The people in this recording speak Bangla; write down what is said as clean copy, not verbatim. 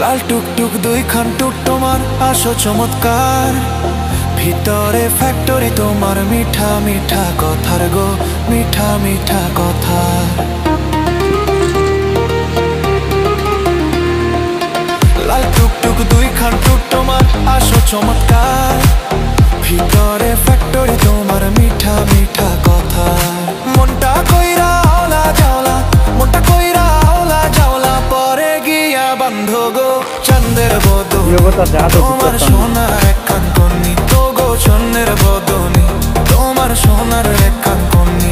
লাল টুকটুক দুইখান টুক তোমার আসো চমৎকার, ভিতরে ফ্যাক্টরি তোমার মিঠা মিঠা কথার গো, মিঠা মিঠা কথার। লাল টুকটুক দুইখান টুক তোমার আসো চমৎকার, ভিতরে ফ্যাক্টরি তোমার মিঠা মিঠা কথার। মনটা কইরা আওলা জাওলা, মনটা কইরা আওলা জাওলা, পরে গিয়া বান্ধ গো চাঁদের বদনি, তোমার সোনার একখান কন্যা তো গো চন্দ্রের বদনি, তোমার সোনার একখান কন্যা।